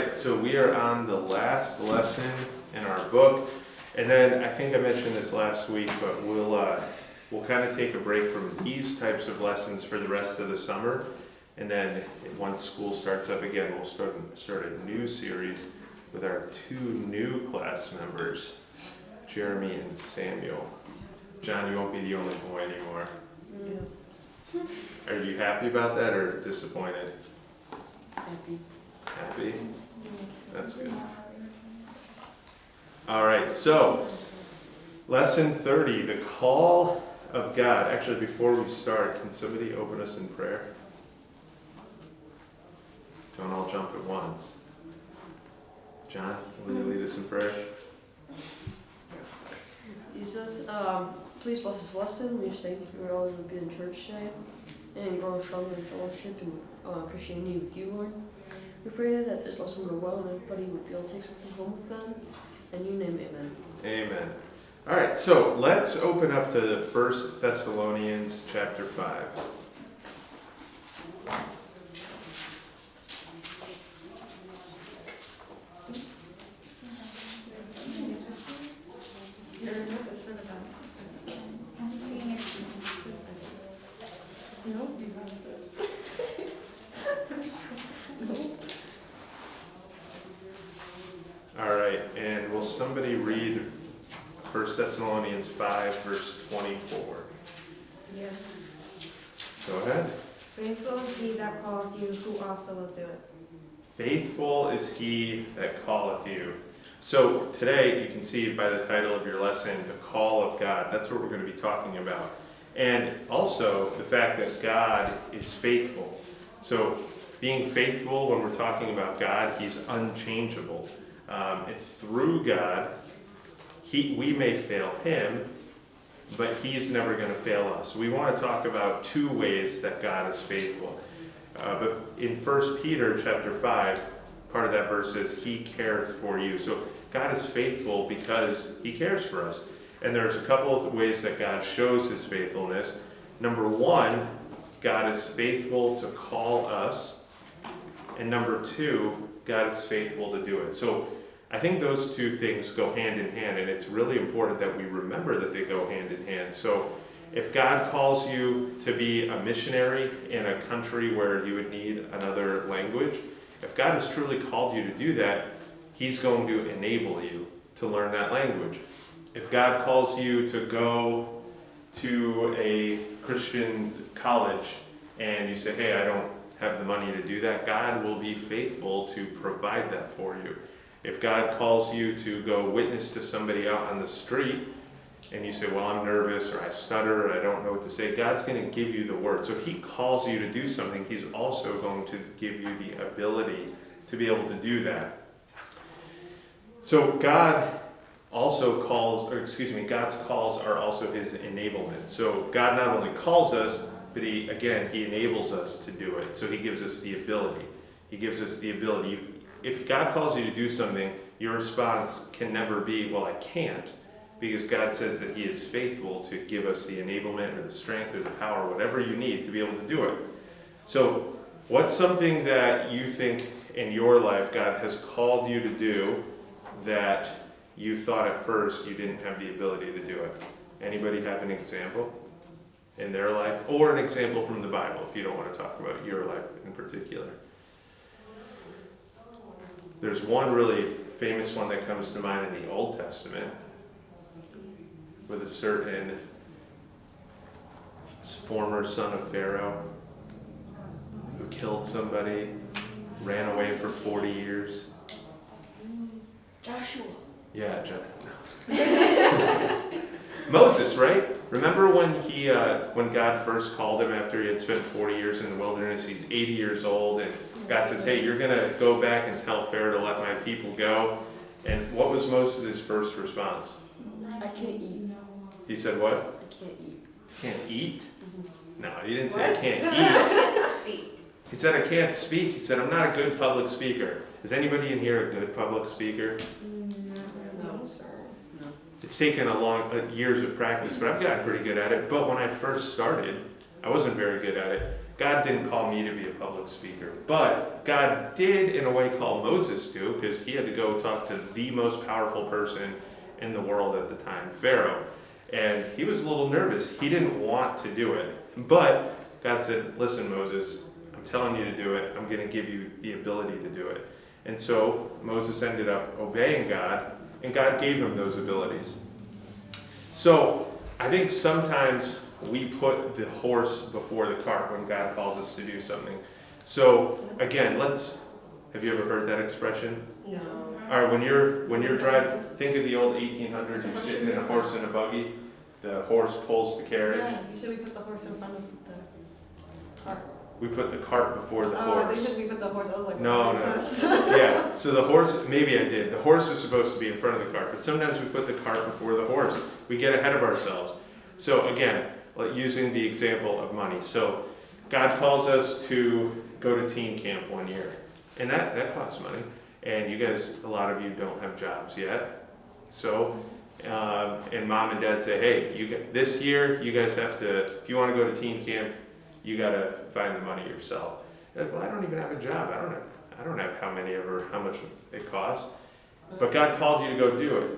right, so we are on the last lesson in our book, and then I think I mentioned this last week, but we'll kind of take a break from these types of lessons for the rest of the summer, and then once school starts up again, we'll start a new series with our two new class members, Jeremy and Samuel. John, you won't be the only boy anymore. Yeah. Are you happy about that or disappointed? Happy. Happy? That's good. All right, so lesson 30, the call of God. Actually, before we start, can somebody open us in prayer? Don't all jump at once. John, will you lead us in prayer? Jesus, please bless this lesson. We just thank you for all that we've been in church today and grow stronger in fellowship and Christianity with you, Lord. We pray that this lesson will go well and everybody would be able to take something home with them. In your name, amen. Amen. All right, so let's open up to 1 Thessalonians chapter 5. All right, and will somebody read 1 Thessalonians 5, verse 24? Yes. Go ahead. Faithful is he that calleth you, who also will do it. Faithful is he that calleth you. So today, you can see by the title of your lesson, the call of God. That's what we're going to be talking about. And also, the fact that God is faithful. So being faithful, when we're talking about God, he's unchangeable. And through God, we may fail him, but he's never going to fail us. We want to talk about two ways that God is faithful. But in 1 Peter chapter 5, part of that verse is, he careth for you. So God is faithful because he cares for us. And there's a couple of ways that God shows his faithfulness. Number one, God is faithful to call us. And number two, God is faithful to do it. So I think those two things go hand in hand, and it's really important that we remember that they go hand in hand. So if God calls you to be a missionary in a country where you would need another language, if God has truly called you to do that, he's going to enable you to learn that language. If God calls you to go to a Christian college and you say, hey, I don't have the money to do that, God will be faithful to provide that for you. If God calls you to go witness to somebody out on the street and you say, well, I'm nervous or I stutter or I don't know what to say, God's going to give you the word. So if he calls you to do something, he's also going to give you the ability to be able to do that. So God also calls, God's calls are also his enablement. So God not only calls us, but he enables us to do it. So he gives us the ability. He gives us the ability. If God calls you to do something, your response can never be, well, I can't, because God says that he is faithful to give us the enablement or the strength or the power, whatever you need to be able to do it. So what's something that you think in your life God has called you to do that you thought at first you didn't have the ability to do it? Anybody have an example in their life, or an example from the Bible if you don't want to talk about your life in particular? There's one really famous one that comes to mind in the Old Testament with a certain former son of Pharaoh who killed somebody, ran away for 40 years. Joshua. Yeah, Moses, right? Remember when when God first called him after he had spent 40 years in the wilderness? He's 80 years old, and God says, hey, you're going to go back and tell Pharaoh to let my people go. And what was Moses' first response? I can't eat. He said what? I can't eat. Can't eat? Mm-hmm. No, he didn't say I can't eat. He said I can't speak. He said I'm not a good public speaker. Is anybody in here a good public speaker? No, sir. No. It's taken years of practice, but I've gotten pretty good at it. But when I first started, I wasn't very good at it. God didn't call me to be a public speaker, but God did in a way call Moses to, because he had to go talk to the most powerful person in the world at the time, Pharaoh. And he was a little nervous. He didn't want to do it. But God said, listen, Moses, I'm telling you to do it. I'm going to give you the ability to do it. And so Moses ended up obeying God, and God gave him those abilities. So I think sometimes we put the horse before the cart when God calls us to do something. So again, have you ever heard that expression? No. All right, when you're driving, think of the old 1800s, you're sitting in a horse and a buggy, the horse pulls the carriage. Yeah, you said we put the horse in front of the cart. We put the cart before the Oh, they horse. said we put the horse, I was like, No, that no. makes sense. Yeah, so the horse, maybe I did. The horse is supposed to be in front of the cart, but sometimes we put the cart before the horse. We get ahead of ourselves. So again, like using the example of money. So God calls us to go to teen camp one year, and that costs money. And you guys, a lot of you don't have jobs yet. So, and mom and dad say, hey, this year you guys have to, if you want to go to teen camp, you got to find the money yourself. You're like, well, I don't even have a job. I don't have how much it costs. But God called you to go do it.